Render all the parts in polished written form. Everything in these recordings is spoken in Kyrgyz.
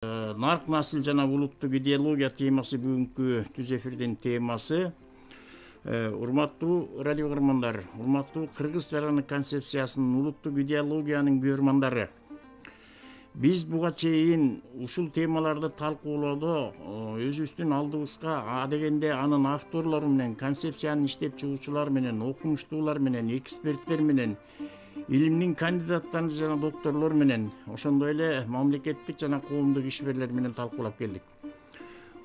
Нарк насыл жана улуттук идеология темасы бүгүнкү түз эфирдин темасы. Урматтуу радио көрөрмандар, урматтуу кыргыз жараны концепциясынын улуттук идеологиянын көрөрмандары. Биз буга чейин ушул темаларды талкуулоодо өзүбүздүн алдыбызга адегенде анын авторлору менен, концепцияны иштеп чыгуучулар менен, окумуштуулар менен, эксперттер менен, илимдин кандидаттары жана докторлор менен, ошондой эле мамлекеттик жана коомдук ишмерлер менен талкуулап келдик.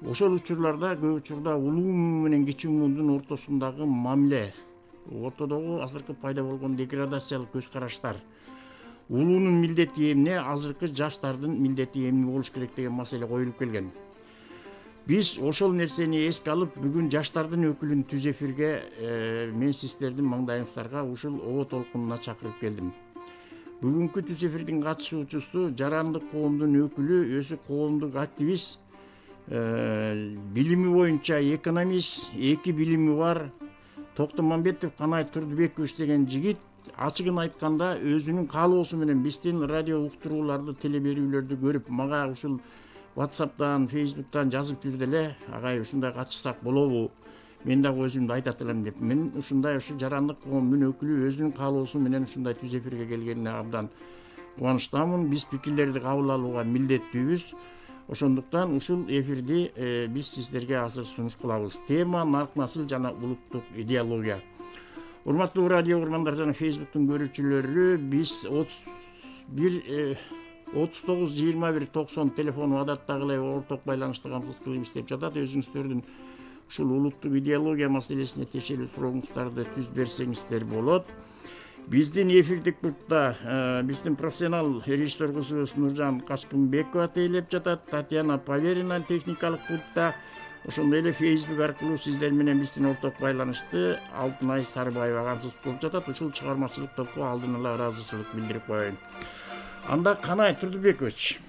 Ошол учурларда көп учурда улуу менен кичи муундун ортосундагы мамиле, ортодогу азыркы пайда болгон деградациялык көз караштар, улуунун милдети эмне, азыркы жаштардын милдети эмне болуш керек деген маселе коюлуп келген. Биз ошол нерсени эске алып, бүгүн жаштардын өкүлүн түз эфирге мен сиздердин маңдайыңыздарга ушул оо толкунуна чакырып келдим. Бүгүнкү түз эфирдин катышуучусу жарандык коомдун өкүлү, өзү коомдук активист, билими боюнча экономист, 2 билими бар Токтомамбетов Канай Турдубекович деген жигит. Ачыгын айтканда өзүнүн каалоосу менен биздин радио уктурууларды, телеберүүлөрдү көрүп, мага ушул WhatsApp'тан, Facebook'тан жазып жүрдү эле, агай ушундай катышсак болобу? Мен дагы өзүмдү айтат элем деп. Мен ушундай жарандык коомдун өкүлү өзүнүн каалоосу менен ушундай түз эфирге келгенине абдан кубанычтамын. Биз пикирлерди кабыл алууга милдеттүүбүз. Ошондуктан ушул эфирди биз сиздерге азыр сунуш кылабыз. Тема нарк насыл жана улуттук идеология. Урматтуу радио көрөрмандар жана Facebook'тун көрүүчүлөрү, биз 39-21-90 телефону адаттагы орток байланышты камсыз кылып иштеп жатат. Өзүңүздөрдүн ушул улуттук идеология маселесине тиешелүү сурооңуздарды түз берсеңиздер болот. Биздин эфирдик пультта биздин профессионал режиссер кызыбыз Нуржан Качкынбекова тейлеп жатат, Татьяна Поверина техникалык пультта. Ошондой эле Facebook аркылуу сиздер менен биздин орток байланышты Алтынай Сарбаева камсыз кылып жатат. Ушул чыгармачылык топко алдын ала ыраазычылык билдирип коеюн. Анда Канай Турдубекович,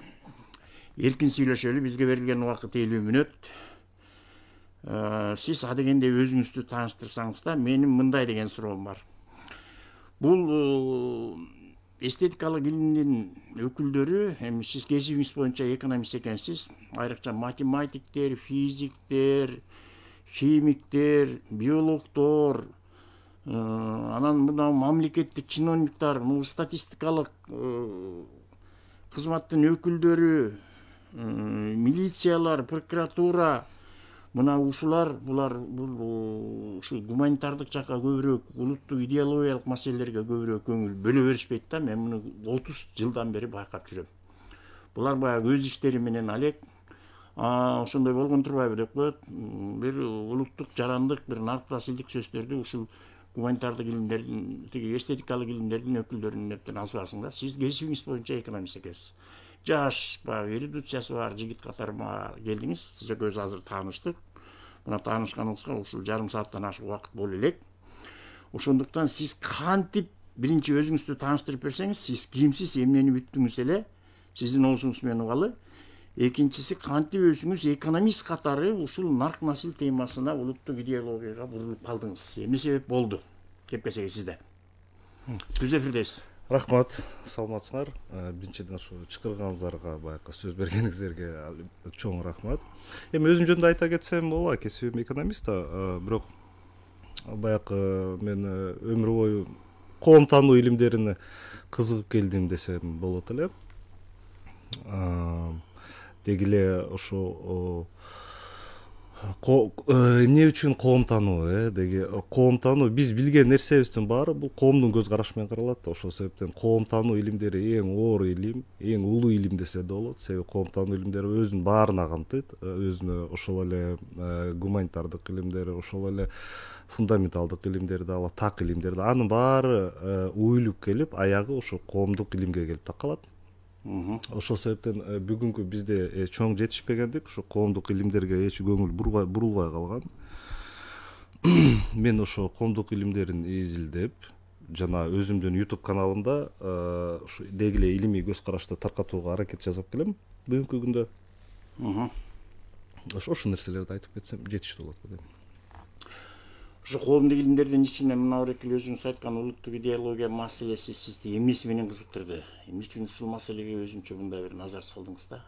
эркин сүйлөшөлү, бизге берилген убакыт 50 мүнөт. Сиз адегенде өзүңүздү тааныштырсаңыз да, менин мындай деген суроом бар. Бул эстетикалык илимдин өкүлдөрү, эми сиз кесибиңиз боюнча экономист экенсиз, айрыкча математиктер, физиктер, химиктер, биологдор, анан мына мамлекеттик чиновниктер, статистикалык кызматтын өкүлдөрү, милициялар, прокуратура, мына ушулар, бул ушу гуманитардык жакка көбүрөөк, улуттук идеологиялык маселелерге көбүрөөк көңүл бөлө беришпейт да. Мен муну 30 жылдан бери байкап жүрөм. Булар баягы өз иштери менен алек, ошондой болгон турбайбы деп коет. Бир улуттук жарандык, бир нарк насилдик сөздөрдү ушул гуманитардык илимдердин, тиги эстетикалык илимдердин өкүлдөрүнүн эптен алышасың да. Сиз кесибиңиз боюнча экономист экенсиз. Жаш, баягы эрудициясы бар жигит катарыма келдиңиз. Сиз экөөбүз азыр тааныштык. Мына таанышканыбызга ушул жарым сааттан ашык убакыт боло элек. Ошондуктан сиз кантип биринчи өзүңүздү тааныштырып берсеңиз, сиз кимсиз, эмнени бүттүңүз эле, сиздин оозуңуз менен угалы. Экинчиси, кантип өзүңүз экономист катары ушул нарк насил темасына, улуттук идеологияга бурулуп калдыңыз? Эмне себеп болду? Кепкесеги сизде. Түз эфирдесиз. Рахмат, саламатсыңар. Биринчиден ошо чакырганыңыздарга, баягы сөз бергениңиздерге чоң рахмат. Эми өзүм жөнүндө айта кетсем, ооба, кесибим экономист да, бирок баягы мен өмүр бою коом таануу илимдерине кызыгып келдим десем болот эле. Деги эле ошо эмне үчүн коом таануу, деги коом таануу биз билген нерсебиздин баары бул коомдун көз карашы менен каралат да. Ошол себептен коом таануу илимдери эң оор илим, эң улуу илим десе да болот. Себеби коом таануу илимдери өзүнүн баарына камтыйт, өзүнө ошол эле гуманитардык илимдери, ошол эле фундаменталдык илимдерди, ала так илимдерди, анын баары уюлуп келип, аягы ошо коомдук илимге келип такалат. Ошол себептен бүгүнкү бизде чоң жетишпегендик, ушу коомдук илимдерге эч көңүл бурулбай калган. Мен ошо коомдук илимдерин изилдеп, жана өзүмдүн YouTube каналымда ушу деги эле илимий көз карашты таркатууга аракет жасап келем бүгүнкү күндө. Ошол нерселерди айтып кетсем жетиштүү болот деп. Ушу коомдук илимдердин ичинен мына бир эки өзүңүз айткан улуттук идеология маселеси сизди эмнеси менен кызыктырды? Эмне үчүн ушул маселеге өзүнчө мындай бир назар салдыңыз да?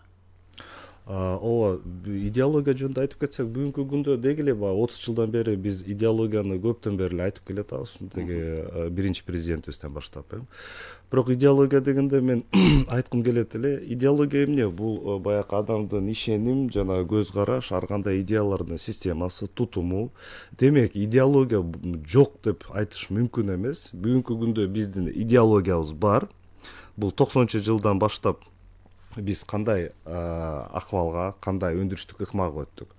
ооба, идеология жөнүндө айтып кетсек, бүгүнкү күндө деги эле баягы 30 жылдан бери биз идеологияны көптөн бери эле айтып келатабыз, деги биринчи президентибизден баштап, бирок идеология дегенде мен айткым келет эле, идеология эмне? Бул баягы адамдын ишеним жана көз караш, ар кандай идеялардын системасы, тутуму. Демек, идеология жок деп айтыш мүмкүн эмес. Бүгүнкү күндө биздин идеологиябыз бар. Бул 90-жылдан баштап биз кандай акыбалга, кандай өндүрүштүк ыкмага өттүк?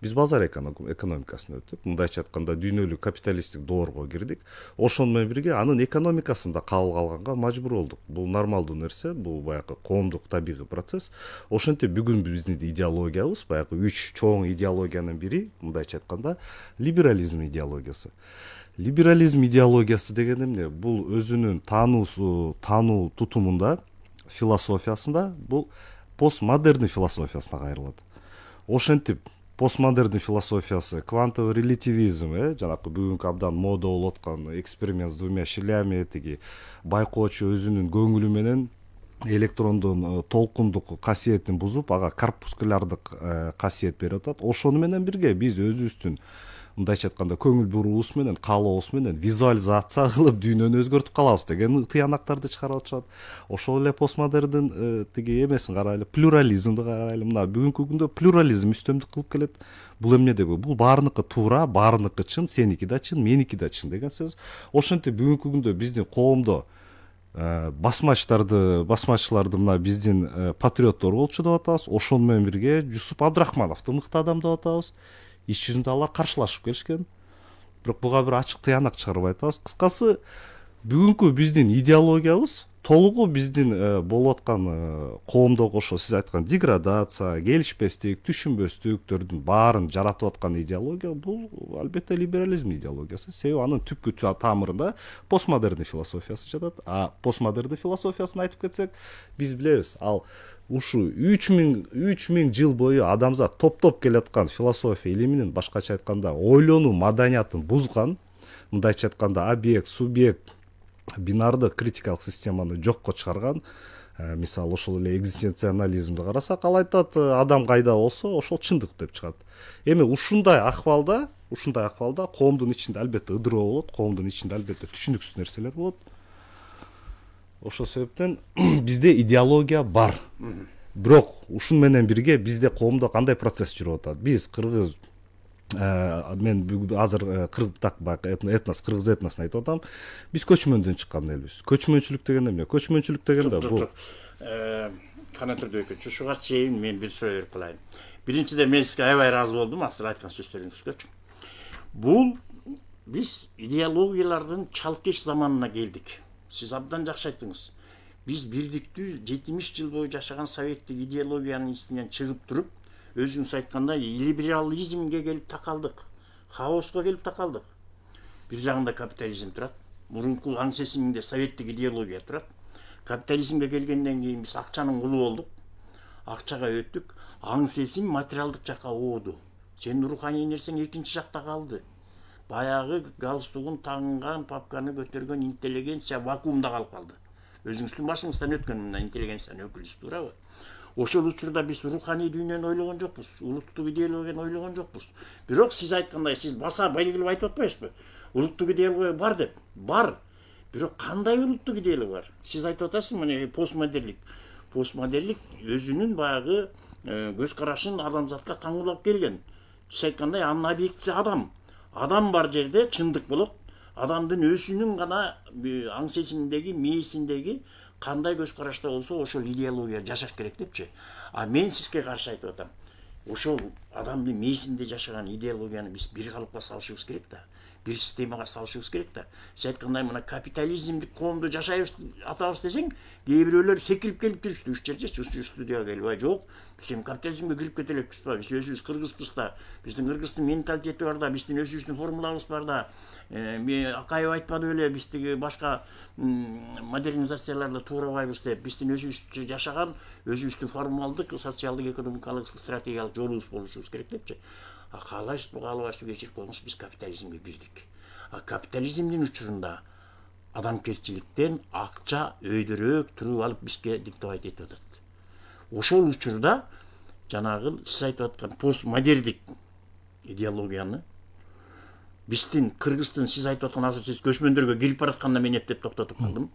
Биз базар экономикасына өттүк. Мындайча айтканда дүйнөлүк капиталисттик доорго кирдик. Ошону менен бирге анын экономикасын да кабыл алганга мажбур болдук. Бул нормалдуу нерсе, бул баягы коомдук табигый процесс. Ошентип бүгүн биздин идеологиябыз баягы 3 чоң идеологиянын бири, мындайча айтканда, либерализм идеологиясы. Либерализм идеологиясы деген эмне? Бул өзүнүн таануу тутумунда, философиясында бул постмодерн философиясына кайрылат. Ошентип постмодерн философиясы, квантовый релятивизм, жанакы бүгүнкү абдан мода болуп аткан эксперимент с двумя щелями, тиги байкоочу өзүнүн көңүлү менен электрондун толкундук касиетин бузуп, ага корпускуляrdык касиет берип атат. Ошону менен бирге биз өзүбүздүн мындайча айтканда көңүл буруубуз менен, каалообуз менен визуализация кылып дүйнөнү өзгөртүп калабыз деген тыянактарды чыгарып атышат. Ошол эле постмодерндин тиги эмесин карайлы, плюрализмди карайлы. Мына бүгүнкү күндө плюрализм үстөмдүк кылып келет. Бул эмне деп? Бул баарыныкы туура, баарыныкы чын, сеники да чын, меники да чын деген сөз. Ошентип бүгүнкү күндө биздин коомдо басмачыларды мына биздин патриоттор болчу деп атабыз. Ошону менен бирге Жусуп Абдрахмановду мыкты адам деп атабыз. Иш жүзүндө алар каршылашып келишкен. Бирок буга бир ачык тыянак чыгарып айтабыз. Кыскасы, бүгүнкү биздин идеологиябыз толугу биздин болуп аткан коомдогу ошо сиз айткан деградация, келишпестик, түшүнбөстүктөрдүн баарын жаратып аткан идеология бул албетте либерализм идеологиясы. Себеби анын түпкү тамырында постмодерн философиясы жатат. А постмодерн философиясын айтып кетсек, биз билебиз, ал ушу 3000 жыл бою адамзат топтоп келаткан философия илиминин, башкача айтканда, ойлонуу маданиятын бузган, мындайча айтканда объект, субъект, бинардык критикалык системаны жокко чыгарган. Мисалы ошол эле экзистенциализмди карасак, ал айтат, адам кайда болсо ошол чындык деп чыгат. Эми ушундай акыбалда коомдун ичинде албетте ыдыроо болот, коомдун ичинде албетте түшүнүксүз нерселер болот. Ошол себептен бизде идеология бар. Бирок ушун менен бирге бизде коомдо кандай процесс жүрүп атат? Биз кыргыз, мен азыр этнос, кыргыз этносун айтып атам. Биз көчмөндөн чыккан элбиз. Көчмөнчүлүк деген эмне? Көчмөнчүлүк дегенде бул Канатырбек, ушуга чейин мен бир суроо берип калайын. Биринчиден мен сизге аябай ыраазы болдум азыр айткан сөздөрүңүзгө. Бул биз идеологиялардын чалкеш заманына келдик. Сиз абдан жакшы айттыңыз. Биз бирдиктүү 70 жыл бою жашаган советтик идеологиянын ичинен чыгып туруп, өзүңүз айткандай либерализмге келип такалдык, хаоска келип такалдык. Бир жагында капитализм турат, мурунку аң сесинде советтик идеология турат. Капитализмге келгенден кийин биз акчанын кулу болдук, акчага өттүк, аң сесин материалдык жакка ооду. Сенин руханий нерсең экинчи жакта калды. Баягы галстугун таңган, папканы көтөргөн интеллигенция вакуумда калып калды. Өзүңүздүн башыңыздан өткөн мына интеллигенциянын өкүлүсү, туурабы? Ошол учурда биз руханий дүйнөнү ойлогон жокпуз, улуттук идеологияны ойлогон жокпуз. Бирок сиз айткандай, сиз баса белгилеп айтып атпайсызбы? Улуттук идеология бар деп. Бар. Бирок кандай улуттук идеология бар? Сиз айтып атасыз, мына постмодерлик. Постмодерлик өзүнүн баягы көз карашын адамзатка таңуулап келген. Сиз айткандай, анын объектиси адам. Адам бар жерде чындык болот. Адамдын өзүнүн гана аң сесиминдеги, мээсиндеги кандай көз карашта болсо ошол идеология жашаш керек депчи. А мен сизге каршы айтып атам. Ошол адамдын мээсинде жашаган идеологияны биз бир калыпка салышыбыз керек да. Бир системага салышыбыз керек да. Сиз айткандай мына капитализмдик коомдо жашайбыз атабыз десең, кээ бирөөлөр секирип келип жүрүштү, үч жерде студияга келип, жок. Биз эми капитализмге кирип кете элекпиз ба? Биз өзүбүз кыргызбыз да. Биздин кыргыздын менталитети бар да, биздин өзүбүздүн формулабыз бар да. Акаев айтпады беле, биз тиги башка модернизацияларды туурабайбыз деп, биздин өзүбүз жашаган, өзүбүздүн формалдык, социалдык, экономикалык, стратегиялык жолубуз болушубуз керек депчи. Каалайбызбы, каалабайбызбы, кечирип коюңуз, биз капитализмге кирдик. Капитализмдин учурунда адамгерчиликтен акча өйдөрөөк туруп алып бизге диктовать этип атат. Ошол учурда жанагы сиз айтып аткан постмодерндик идеологияны биздин Кыргыздын сиз айтып аткан азыр сиз көчмөндөргө кирип баратканда мен эптеп токтотуп калдым.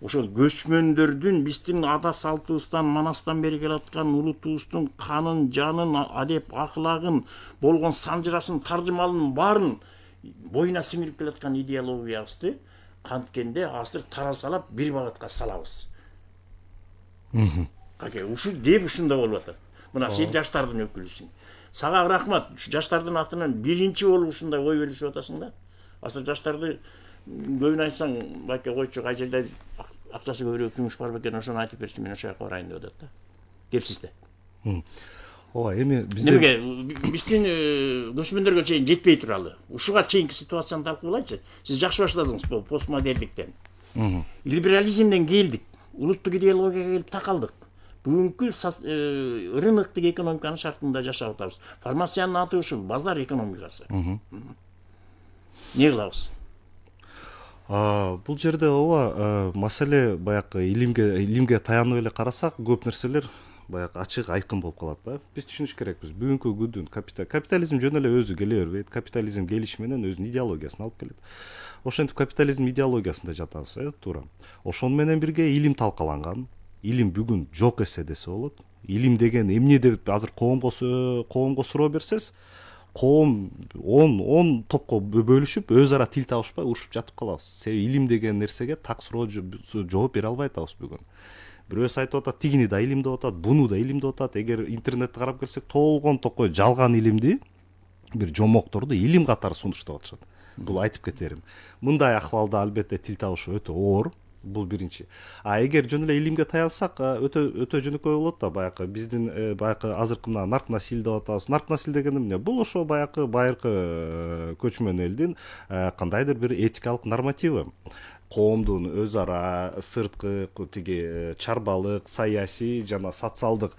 Ошол көчмөндөрдүн биздин ада салтыбыздан манастан бери келаткан улутубуздун канын, жанын, адеп аклагын, болгон санжырасын, таржымалын баарын боюна сиңирип келаткан идеологиябызды канткенде азыр таразалап бир багытка салабыз. Каке ушу деп ушундай болуп атат. Мына сен жаштардын өкүлүсүң. Сага рахмат. Ушу жаштардын атынан биринчи болуп ушундай ой бөлүшүп атасың да. Азыр жаштарды көбүн айтсаң, байке койчу, кай жерде акчасы көбүрөөк күмүш бар бекен, ошону айтып берчи, мен ошол жака барайын деп атат да. Кепсиз да. Ооба, эми бизде биздин көчмөндөргө чейин жетпей туралы. Ушуга чейинки ситуацияны талкуулайчы. Сиз жакшы баштадыңыз постмодерндиктен. Либерализмден келдик. Улуттук идеологияга келип такалдык. Бүгүнкү рыноктук экономиканын шартында жашап атабыз. Фармациянын аты ушул базар экономикасы. Не кылабыз? Бул жерде ооба маселе баягы илимге таянып эле карасак көп нерселер баягы ачык айкын болуп калат да. Биз түшүнүш керекпиз. Бүгүнкү күндүн капитализм жөн эле өзү келе бербейт. Капитализм келиш менен өзүнүн идеологиясын алып келет. Ошентип капитализм идеологиясында жатабыз, туура. Ошону менен бирге илим талкаланган. Илим бүгүн жок эсе десе болот. Илим деген эмне деп азыр коомго суроо берсеңиз, коом 10 топко бөлүшүп, өз ара тил табышпай урушуп жатып калабыз. Себеби илим деген нерсеге так суроо жооп бере албай атабыз бүгүн. Бирөөсү айтып атат, тигини да илим деп атат, буну да илим деп атат. Эгер интернетти карап келсек, толгон токой жалган илимди, бир жомокторду илим катары сунуштап атышат. Бул айтып кетерим. Мындай акыбалда албетте тил табышы өтө оор. Бул биринчи. Эгер жөн эле илимге таянсак, өтө жөнөкөй болот да, баягы биздин баягы азыркы мына нарк насил деп атабыз. Нарк насил деген эмне? Бул ошо баягы байыркы көчмөн элдин кандайдыр бир этикалык нормативи. Коомдун өз ара сырткы тиги чарбалык, саясий жана социалдык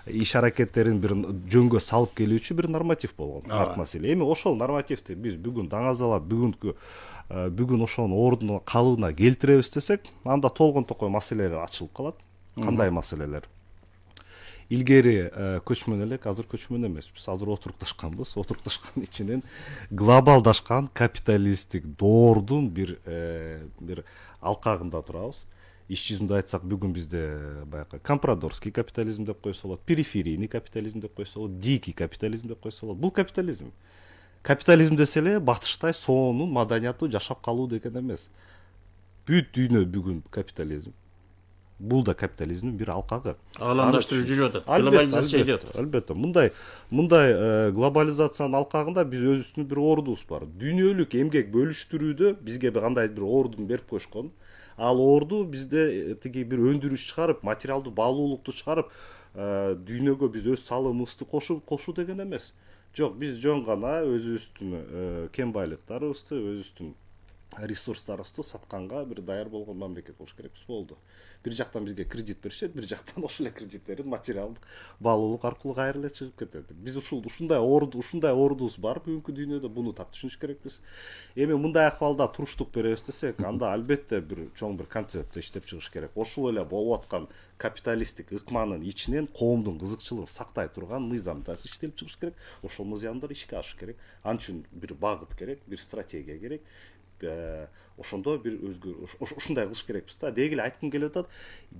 иш аракеттерин бир жөнгө салып келүүчү бир норматив болгон. Нарк насил. Эми ошол нормативди биз бүгүн даңазалап, бүгүн ошонун ордуна калыбына келтиребиз десек, анда толгон токой маселелер ачылып калат. Кандай маселелер? Илгери көчмөн элек, азыр көчмөн эмеспиз. Азыр отурукташканбыз. Отурукташкан ичинен глобалдашкан капиталисттик доордун бир алкагында турабыз. Иш жүзүндө айтсак, бүгүн бизде баягы компрадорский капитализм деп койсо болот, периферийный капитализм деп койсо болот, дикий капитализм деп койсо болот. Бул капитализм. Капитализм десе эле батыштай соонун маданияту жашап калуу деген эмес. Бүт дүйнө бүгүн капитализм. Бул да капитализмдин бир алкагы. Ааламдаштырып жүрүп атат. Глобализация деп атат. Албетте. Мындай глобализациянын алкагында биз өзүбүздүн бир ордубуз бар. Дүйнөлүк эмгек бөлүштүрүүдө бизге кандай бир ордун берип коюшкан. Ал орду бизде тиги бир өндүрүш чыгарып, материалдуу баалуулукту чыгарып, дүйнөгө биз өз салымыбызды кошуу деген эмес. Жок, биз жөн гана өзүбүздүн кен байлыктарыбызды, өзүбүздүн ресурстарыбызды сатканга бир даяр болгон мамлекет болуш керекпиз, болду. Бир жактан бизге кредит беришет, бир жактан ошол эле кредиттерин материалдык баалуулук аркылуу кайра эле чыгып кетет. Биз ушундай ордубуз бар бүгүнкү дүйнөдө, буну так түшүнүш керекпиз. Эми мындай акыбалда туруштук беребиз десек, анда албетте бир чоң бир концепт иштеп чыгыш керек. Ошол эле болуп аткан капиталисттик ыкманын ичинен коомдун кызыкчылыгын сактай турган мыйзамдар иштелип чыгыш керек. Ошол мыйзамдар ишке ашыш керек. Ал үчүн бир багыт керек, бир стратегия керек. Ошондо бир ушундай кылыш керекпиз да. Деги эле айткым келип атат,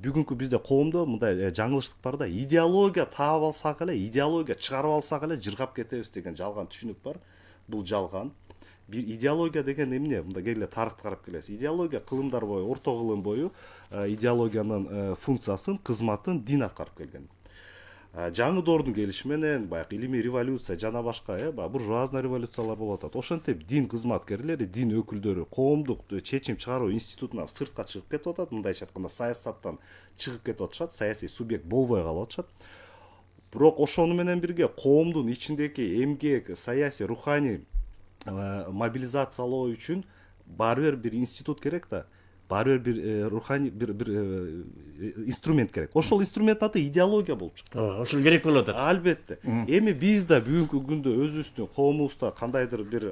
бүгүнкү бизде коомдо мындай жаңылыштык бар да. Идеология таап алсак эле, идеология чыгарып алсак эле жыргап кетебиз деген жалган түшүнүк бар. Бул жалган. Бир идеология деген эмне? Мында келе тарыхты карап келесиз. Идеология кылымдар бою, орто кылым бою идеологиянын функциясын, кызматын дин аткарып келген. Жаңы доордун келиши менен баягы илимий революция жана башка буржуазный революциялар болуп атат. Ошентип дин кызматкерлери, дин өкүлдөрү коомдук чечим чыгаруу институтунан сыртка чыгып кетип атат. Мындайча айтканда саясаттан чыгып кетип атышат, саясий субъект болбой калып атышат. Бирок ошону менен бирге коомдун ичиндеги эмгек, саясий, руханий мобилизациялоо үчүн баары бир институт керек да. Баары бир руханий бир инструмент керек. Ошол инструменттин аты идеология болуп чыкты. Ошол керек болуп атат. Албетте. Эми биз да бүгүнкү күндө өзүбүздүн коомубузда кандайдыр бир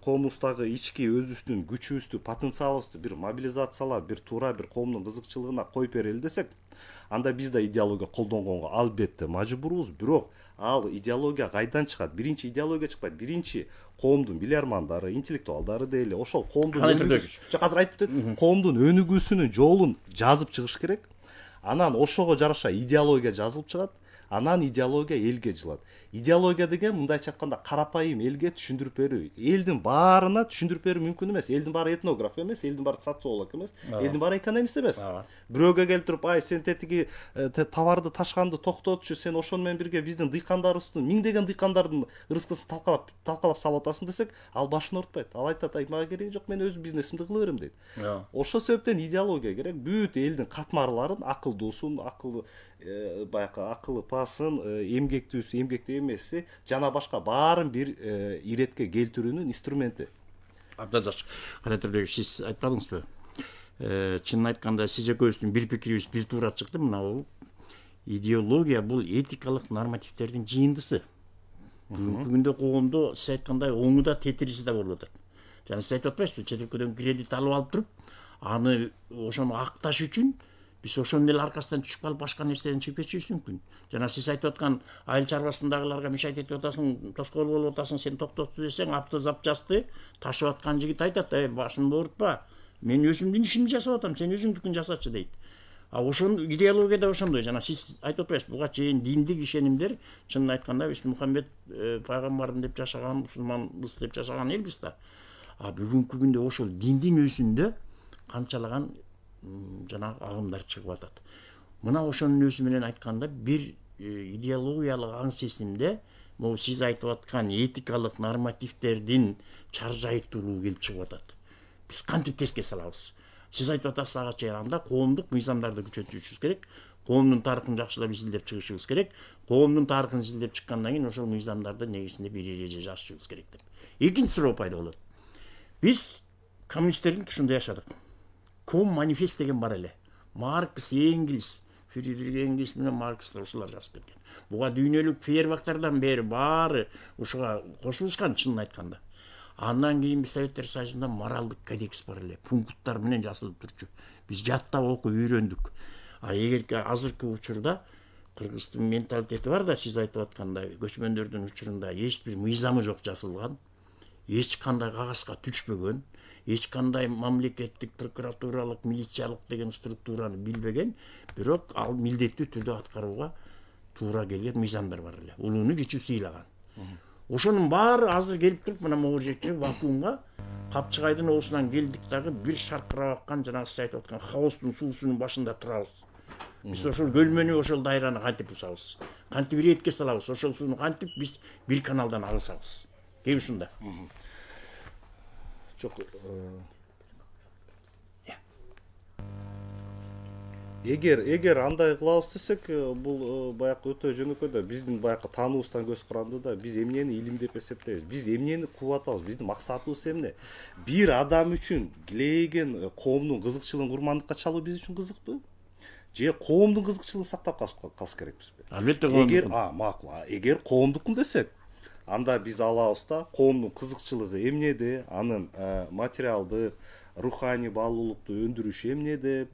коомубуздагы ички өзүбүздүн күчүбүздү, потенциалыбызды бир мобилизациялап, бир туура бир коомдун кызыкчылыгына коюп берели десек, анда биз да идеология колдонгонго албетте мажбурбуз. Бирок ал идеология кайдан чыгат? Биринчи идеология чыкпайт. Биринчи коомдун билярмандары, интеллектуалдары дейли ошол коомдун азыр айтып өтөм, коомдун өнүгүүсүнүн жолун жазып чыгыш керек. Анан ошого жараша идеология жазылып чыгат. Анан идеология элге жылат. Идеология деген мындайча айтканда карапайым элге түшүндүрүп берүү. Элдин баарына түшүндүрүп берүү мүмкүн эмес. Элдин баары этнограф эмес, элдин баары социолог эмес, элдин баары экономист эмес. Бирөөгө келип туруп, ай сен тетиги товарды ташканды токтотчу, сен ошону менен бирге биздин дыйкандарыбыздын, миңдеген дыйкандардын ырыскысын талкалап салып атасың десек, ал башын ортпойт. Ал айтат, ай мага кереги жок, мен өз бизнесимди кыла берем дейт. Ошол себептен идеология керек. Бүт элдин катмарларын, акылдуусун, баягы акылы пасын, эмгектүүсү, эмгектүү эмеси жана башка баарын бир иретке келтирүүнүн инструменти. Абдан жакшы. Кана түрдө сиз айтпадыңызбы? Чынын айтканда сиз экөөбүздүн бир пикирибиз бир туура чыкты. Мына бул идеология бул этикалык нормативтердин жыйындысы. Бүгүнкү күндө коомдо сиз айткандай оңу да тетириси да болуп атат. Жана сиз айтып атпайсызбы, чет өлкөдөн кредит алып туруп, аны ошону акташ үчүн биз ошонун эле аркасынан түшүп калып башка нерседен чыгып кетишибиз мүмкүн. Жана сиз айтып аткан айыл чарбасындагыларга мишайт этип атасың, тоскоол болуп атасың, сен токтотсу десең, апты запчасты ташып аткан жигит айтат, башыңды оорутпа. Мен өзүмдүн ишимди жасап атам, сен өзүңдүкүн жасачы дейт. Ошон идеология да ошондой. Жана сиз айтып атпайсызбы, буга чейин диндик ишенимдер, чынын айтканда биз Мухаммед пайгамбарым деп жашаган, мусулманбыз деп жашаган элбиз да. Бүгүнкү күндө ошол диндин өзүндө канчалаган жана агымдар чыгып атат. Мына ошонун өзү менен айтканда бир идеологиялык аң сезимде могу сиз айтып аткан этикалык нормативтердин чаржайтуулугу келип чыгып атат. Биз кантип теске салабыз? Сиз айтып атасыз ага чейин анда коомдук мыйзамдарды күчөтүшүбүз керек. Коомдун тарыхын жакшылап изилдеп чыгышыбыз керек. Коомдун тарыхын изилдеп чыккандан кийин ошол мыйзамдарды негизинде бир эреже жазышыбыз керек деп. Экинчи суроо пайда болот. Биз коммунисттердин тушунда жашадык. Ком манифест деген бар эле. Маркс, Энгельс, Фридрих Энгельс менен Маркс ушулар жазып кеткен. Буга дүйнөлүк фейербактардан бери баары ушуга кошулушкан, чынын айтканда. Андан кийин Советтер Союзунда моралдык кодекс бар эле, пункттар менен жазылып турчу. Биз жаттап окуп үйрөндүк. Эгерки азыркы учурда кыргыздын менталитети бар да, сиз айтып аткандай, көчмөндөрдүн учурунда эч бир мыйзамы жок жазылган, эч кандай кагазга түшпөгөн, эч кандай мамлекеттик прокуратуралык, милициялык деген структураны билбеген, бирок ал милдеттүү түрдө аткарууга туура келген мыйзамдар бар эле. Улууну кичүү сыйлаган. Ошонун баары азыр келип туруп, мына могу жерде вакуумга Капчыгайдын оосунан келдик дагы бир шаркырап аткан, жана сиз айтып аткан хаостун суусунун башында турабыз. Биз ошол көлмөнү, ошол дайраны кантип бусабыз? Кантип иретке салабыз? Ошол сууну кантип биз бир каналдан агызабыз? Кеп ушунда. Жок. Эгер андай кылабыз десек, бул баягы өтө жөнөкөй да, биздин баягы таануубуздан көз каранды да, биз эмнени илим деп эсептейбиз? Биз эмнени кууп атабыз? Биздин максатыбыз эмне? Бир адам үчүн гилейген коомдун кызыкчылыгын курмандыкка чалуу биз үчүн кызыкпы? Же коомдун кызыкчылыгын сактап калыш керекпизби? Албетте эгер макул, эгер коомдукун десек, анда биз алабыз да коомдун кызыкчылыгы эмнеде, анын материалдык, руханий баалуулукту өндүрүшү эмнеде,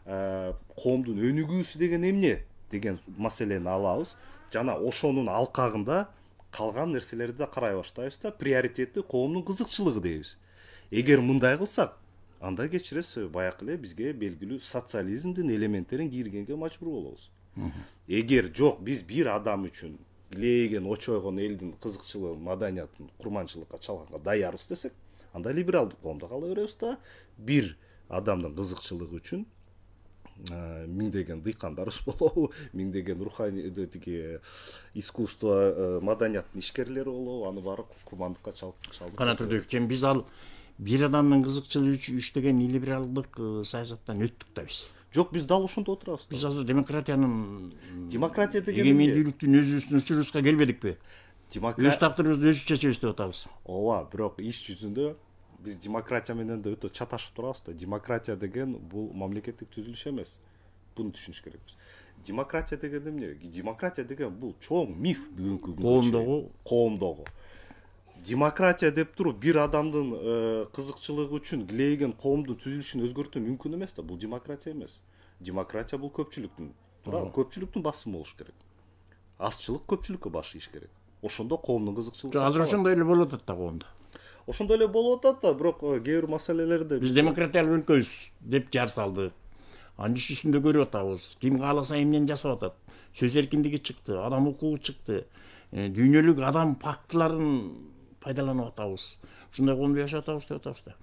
коомдун өнүгүүсү деген эмне деген маселени алабыз. Жана ошонун алкагында калган нерселерди да карай баштайбыз да, приоритети коомдун кызыкчылыгы дейбиз. Эгер мындай кылсак, анда кечиресиз, баягы эле бизге белгилүү социализмдин элементтерин кийиргенге мажбур болобуз. Эгер жок, биз бир адам үчүн илейген, очойгон элдин кызыкчылыгын, маданиятын курманчылыкка чалганга даярбыз десек, анда либералдык коомдо кала беребиз да, бир адамдын кызыкчылыгы үчүн миңдеген дыйкандарыбыз болобу, миңдеген руханий тиги искусство, маданияттын ишкерлери болобу, аны баары курмандыкка чалдык. Кана түрдө биз ал бир адамдын кызыкчылыгы үчүн иштеген либералдык саясаттан өттүк да биз. Жок, биз дал ошондо отурабыз. Биз азыр демократия деген эгемендүүлүктүн өзүбүздүн учурубузга келбедикпи? Өз тактырыбызды өзүбүз чечебиз деп атабыз. Ооба, бирок иш жүзүндө биз демократия менен да өтө чаташып турабыз да. Демократия деген бул мамлекеттик түзүлүш эмес. Буну түшүнүш керекпиз. Демократия деген эмне? Демократия деген бул чоң миф бүгүнкү күндө. Коомдогу. Демократия деп туруп бир адамдын кызыкчылыгы үчүн гилейген коомдун түзүлүшүн өзгөртүү мүмкүн эмес да. Бул демократия эмес. Демократия бул көпчүлүктүн Бирок көпчүлүктүн басымы болуш керек. Азчылык көпчүлүккө баш ийиш керек. Ошондо коомдун кызыкчылыгы. Азыр ошондой эле болуп атат да коомдо. Ошондой эле болуп атат да, бирок кээ бир маселелерде Биз демократиялык өлкөбүз деп жар салдык. Анын ишинде көрүп атабыз. Ким кааласа эмнени жасап атат. Сөз эркиндиги чыкты, адам укугу чыкты. Дүйнөлүк адам фактыларын пайдаланып атабыз. Ушундай коомдо жашап атабыз деп атабыз да.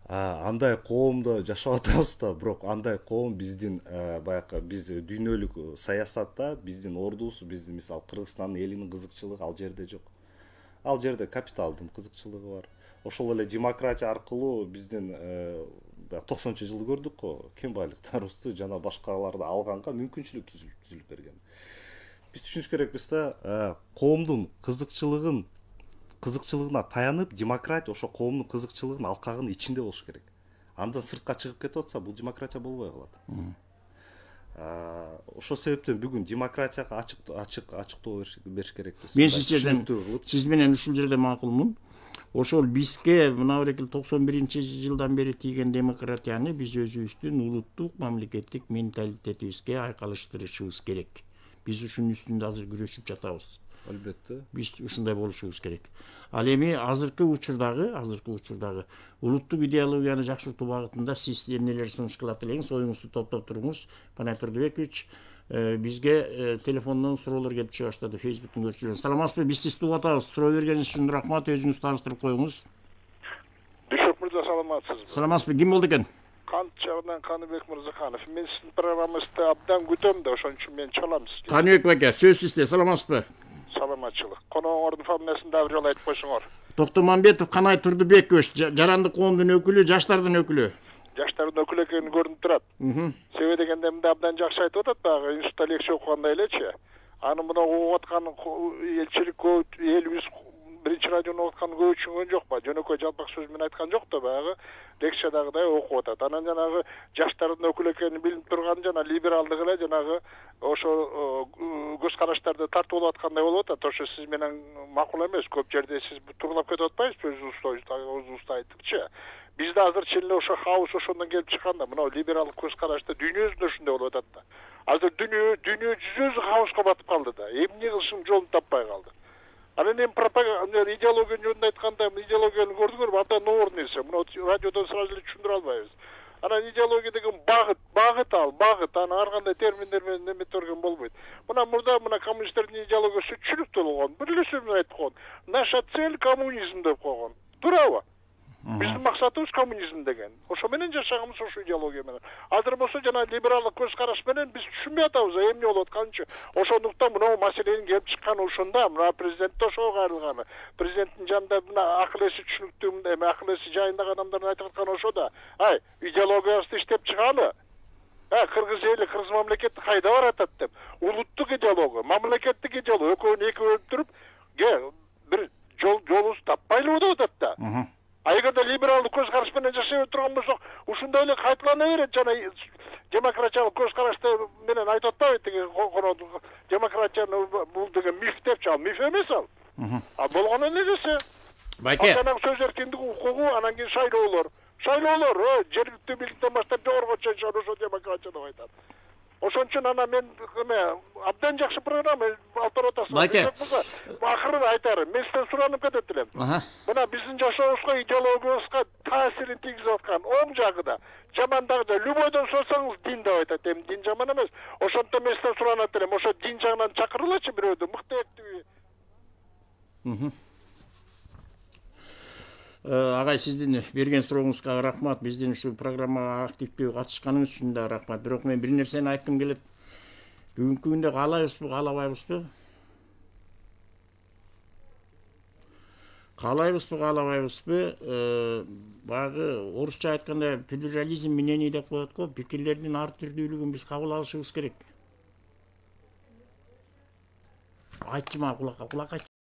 Андай коомдо жашап атабыз да, бирок андай коом биздин баягы биз дүйнөлүк саясатта биздин ордубуз, биздин мисалы Кыргызстандын элинин кызыкчылыгы ал жерде жок. Ал жерде капиталдын кызыкчылыгы бар. Ошол эле демократия аркылуу биздин 90-жылы көрдүк го, кем байлыктарыбызды жана башкаларды алганга мүмкүнчүлүк түзүлүп берген. Биз түшүнүш керекпиз да, коомдун кызыкчылыгына таянып, демократия ошо коомдун кызыкчылыгын алкагынын ичинде болуш керек. Андан сыртка чыгып кетип атса, бул демократия болбой калат. Ошол себептен бүгүн демократияга ачыктоо бериш керекпиз. Мен сиз менен ушул жерде макулмун. Ошол бизге мына бир 91-жылдан бери тийген демократияны биз өзүбүздүн улуттук мамлекеттик менталитетибизге айкалыштырышыбыз керек. Биз ушунун үстүндө азыр күрөшүп жатабыз. Албетте. Биз ушундай болушубуз керек. Ал эми азыркы учурдагы улуттук идеологияны жакшыртуу багытында сиз эмнелер сунуш кылат элеңиз, оюңузду топтоп туруңуз. Канат Турдубекович, бизге телефондон суроолор келип чыга баштады, Facebook'тун көрчүлөрүнөн. Саламатсызбы? Биз сизди угуп атабыз. Суроо бергениңиз үчүн рахмат. Өзүңүздү тааныштырып коюңуз. Бишоп мырза, саламатсызбы? Саламатсызбы? Ким болду экен? Кант жагынан Каныбек Мырзаханов. Мен сиздин программаңызды абдан күтөм да, ошон үчүн мен чалам сизге. Каныбек ака, сөз сизде. Саламатсызбы? Саламатчылык. Конооңордун фамилиясын дагы бир жолу айтып койсоңор. Токтомамбетов Канай Турдубекович, жарандык коомдун өкүлү, жаштардын өкүлү. Жаштардын өкүлү экени көрүнүп турат. Себеби дегенде мында абдан жакшы айтып атат дагы, институтта лекция окугандай элечи. Аны мына угуп аткан элчилик көп, элибиз биринчи радиону угуп аткан көп түшүнгөн жокпу? Жөнөкөй жалпак сөз менен айткан жок да, баягы лекциядагыдай окуп атат. Анан жанагы жаштардын өкүлү экенин билип турган жана либералдык эле жанагы ошо көз караштарды тартып алып аткандай болуп атат. Ошо сиз менен макул эмес. Көп жерде сиз турлап кетип атпайсызбы өзүңүздү айтыпчы. Бизде азыр чын эле ошо хаос ошондон келип чыкканда, мына либералдык көз карашта дүйнө жүзүндө ушундай болуп атат да. Азыр дүйнө жүзү хаоска батып калды да. Эмне кылышын жолун таппай калды. Анан эми пропаганда идеология жөнүндө айтканда, идеологияны көрдүңөрбү? Абдан оор нерсе. Мына радиодон сразу эле түшүндүрө албайбыз. Анан идеология деген багыт аны ар кандай терминдер менен эметтерген болбойт. Мына коммунисттердин идеологиясы түшүнүктүү болгон. Бир эле сөз менен айтып койгон. Наша цель коммунизм деп койгон. Туурабы? Биздин максатыбыз коммунизм деген. Ошо менен жашаганбыз, ошо идеология менен. Азыр болсо жана либералдык көз караш менен биз түшүнбөй атабыз, эмне болуп атканынчы. Ошондуктан мына маселенин келип чыкканы ошондо, мына президент да ошого кайрылганы. Президенттин жанында мына акыл эси түшүнүктүү, эми акыл эси жайындагы адамдардын айтып атканы ошо да. Идеологиясты иштеп чыгалы. Кыргыз эли, кыргыз мамлекети кайда баратат деп. Улуттук идеология, мамлекеттик идеология экөөнү эки бөлүп туруп, бир жолубузду таппайлы деп атат да. Эгерде либералдык көз караш менен жашай турган болсок, ушундай эле кайталана берет жана демократиялык көз карашты менен айтып атпайбы деген демократияны бул деген миф депчи, ал миф эмес ал. Болгон эле нерсе. Байке. Анан сөз эркиндиги, укугу, анан кийин шайлоолор, жергиликтүү бийликтен баштап жогоруга чейин ошо демократия деп айтат. Ошон үчүн анан мен абдан жакшы программа алып баратасыз. Байке. Акырында айтарым, мен сизден суранып кетет элем. Мына биздин жашообузга, идеологиябызга таасирин тийгизип аткан оң жагы да, жаман жагы да, любойдон сурасаңыз дин деп айтат. Эми дин жаман эмес. Ошондон мен сизден суранат элем, ошо дин жагынан чакырылачы бирөөдү, мыкты эктиби. Агай, сиздин берген сурооңузга рахмат. Биздин ушул программага активдүү катышканыңыз үчүн да рахмат. Бирок мен бир нерсени айткым келет. Бүгүнкү күндө каалайбызбы, каалабайбызбы? Баягы орусча айтканда плюрализм мнений деп коет го, пикирлердин ар түрдүүлүгүн биз кабыл алышыбыз керек. Айтчы мага кулакка